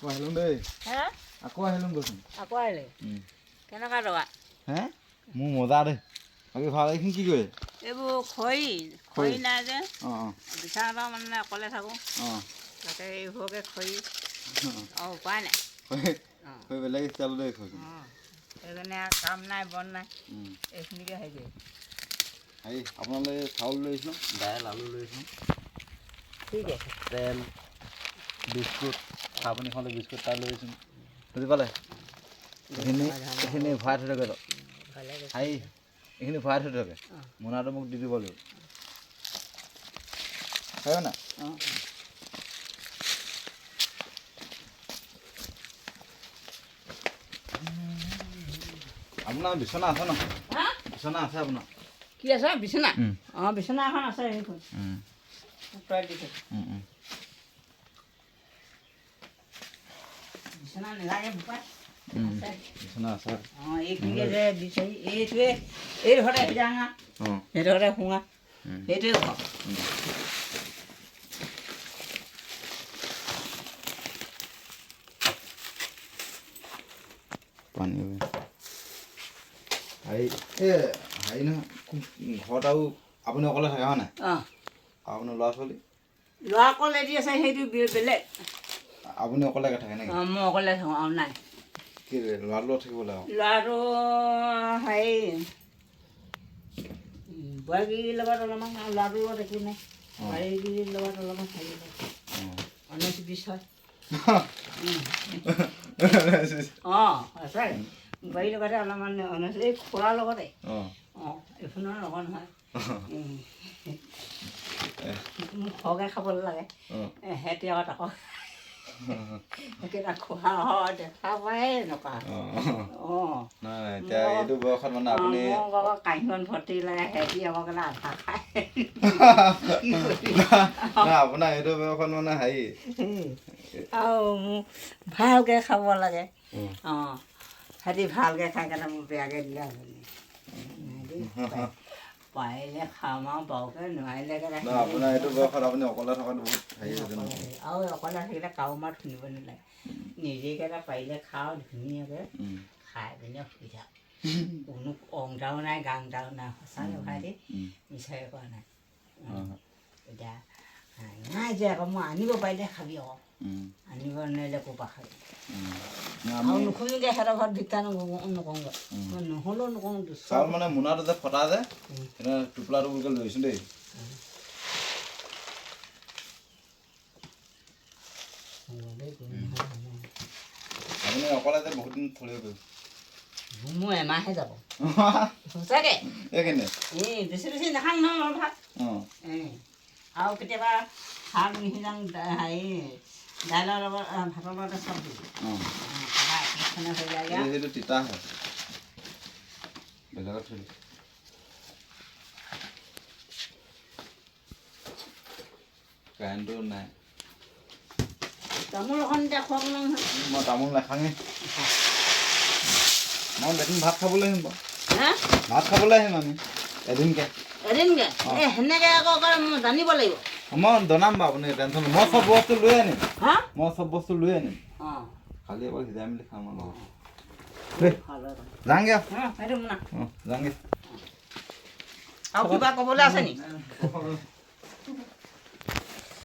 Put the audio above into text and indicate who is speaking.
Speaker 1: আকৌ আহিলোঁ দেই
Speaker 2: হে
Speaker 1: আকৌ আহিলোঁ গৈছোঁ
Speaker 2: আকৌ আহিলে কেনেকুৱা টকা
Speaker 1: হে মোৰ মজা দেই বাকী ভাল এইখিনি কি কৰে
Speaker 2: এইবোৰ খৰি নাই যে
Speaker 1: অঁ
Speaker 2: বিছানাটা মানে অকলে থাকোঁ
Speaker 1: অঁ
Speaker 2: তাতে এইবোৰকে খৰি অঁ উপায় নাই
Speaker 1: খৰি বেলেগ ষ্টাইলত দেই খৰি
Speaker 2: অঁ সেইকাৰণে কাম নাই বন নাই এইখিনিকে হেৰি কৰি
Speaker 1: হেৰি আপোনালোকে চাউল লৈ আহিছিলোঁ দাইল আলু লৈ আহিছিলোঁ
Speaker 2: ঠিক আছে
Speaker 1: তেল বিস্কুট চাহ পানী খাওঁতে বিস্কুট তাই লৈ আহিছোঁ বুজি পালে এইখিনি ভৰাই থৈ থাকে হেৰি এইখিনি ভৰাই থৈ থাকে মোনাটো মোক দি দিব লাগিব হয় না
Speaker 2: অঁ
Speaker 1: আপোনাৰ বিচনা আছে ন বিচনা আছে আপোনাৰ
Speaker 2: কি আছে বিচনা অঁ বিচনা এখন আছে সেইখন তই দিছে বিচনা নেলাগে বোপাই
Speaker 1: বিচনা আছে
Speaker 2: অঁ এইখিনিকে যে বিচাৰি এইটোৱে এই ঘৰতে সিজাঙা সেইটো ঘৰতে শুঙা সেইটোৱে ঘৰ
Speaker 1: পানী হেৰি হেৰি নহয় ঘৰত আৰু আপুনি অকলে থাকে হয় নাই
Speaker 2: অঁ
Speaker 1: আপোনাৰ ল'ৰা ছোৱালী
Speaker 2: ল'ৰা অকলে দি আছে সেইটো বেলেগ
Speaker 1: আপুনি অকলে থাকে নেকি
Speaker 2: অঁ মই অকলে থাকোঁ আৰু নাই
Speaker 1: কি ল'ৰাটোৰ লগত থাকিব লাগে
Speaker 2: ল'ৰাটো হেৰি বোৱাৰীৰ লগত অলপমান আৰু ল'ৰাটোৰ লগত একো নাই বোৱাৰীৰ লগত অলপমান থাকিব 19-20 হয় অঁ সঁচাকৈ বোৱাৰীৰ লগতে অলপমান এই খুৰাৰ লগতে অঁ এইখনৰ লগত নহয় মোক সৰহকৈ খাবলৈ লাগে সিহঁতি আকৌ একেটা খোৱা দেখা পায় নকা অঁ
Speaker 1: এতিয়া এইটো বয়সত মানে আপুনি
Speaker 2: মোক আকৌ কাঁহীখন ভৰ্তি লাগে সিহঁতি আকৌ কেলা আধা খায়
Speaker 1: আপোনাৰ এইটো বয়সত মানে হেৰি
Speaker 2: আৰু মোক ভালকৈ খাব লাগে অঁ সিহঁতি ভালকৈ খাই কাৰণে মোক বেয়াকৈ দিলে পাৰিলে খাম আৰু বাৰুকৈ নোৱাৰিলে
Speaker 1: আপোনাৰ এইটো বয়সত আপুনি অকলে থকাটো বহুত হেৰি
Speaker 2: আৰু অকলে থাকিলে কাৰো মাত শুনিব নালাগে নিজেকেইটা পাৰিলে খাওঁ ধুনীয়াকৈ খাই পিনে শুই থাক কোনো অংটাও নাই গাংটাও নাই সঁচাকৈ ভাইটি মিছাকৈ কোৱা নাই এতিয়া নাই যে আকৌ মই আনিব পাৰিলে খাবি আকৌ আনিব নোৱাৰিলে ক'ৰপৰা খাবি আৰু নুশুনিলে সিহঁতৰ ঘৰত ভিক্ষা নকৰোঁগৈ নহ'লেও নকওঁ
Speaker 1: চাউল মানে মোনাটো যে ফটা যে টোপোলা টোপোলকৈ লৈছোঁ দেই আপুনি অকলে যে বহুত দিন থৈ গ'ল
Speaker 2: মোৰ এমাহে যাব সঁচাকৈ
Speaker 1: এইখিনি
Speaker 2: এই বেছি বেছি নাখাওঁ নহয় ভাত আৰু কেতিয়াবা শাক নিসিজাং হেৰি দাইলৰ লগত ভাতৰ লগতে চব্জি
Speaker 1: সেইটো তিতা হয় বেলেগত থৈ কাৰেণ্টটো নাই
Speaker 2: তামোল অকণ এতিয়া খোৱাব নহয়
Speaker 1: মই তামোল নাখাঙে মই এদিন ভাত খাবলৈ আহিম বাৰু ভাত খাবলৈ আহিম আমি এদিনকৈ
Speaker 2: এই সেনেকৈ আকৌ মই জানিব লাগিব
Speaker 1: মই জনাম বাৰু আপুনি টেনশ্যন মই চব বস্তু লৈ আনিম মই চব বস্তু লৈ আনিম খালি অকল সিজাই মেলি খাম আৰু যাওঁগৈ
Speaker 2: সেইটো
Speaker 1: যাওঁগৈ
Speaker 2: আৰু কিবা ক'বলৈ আছে নেকি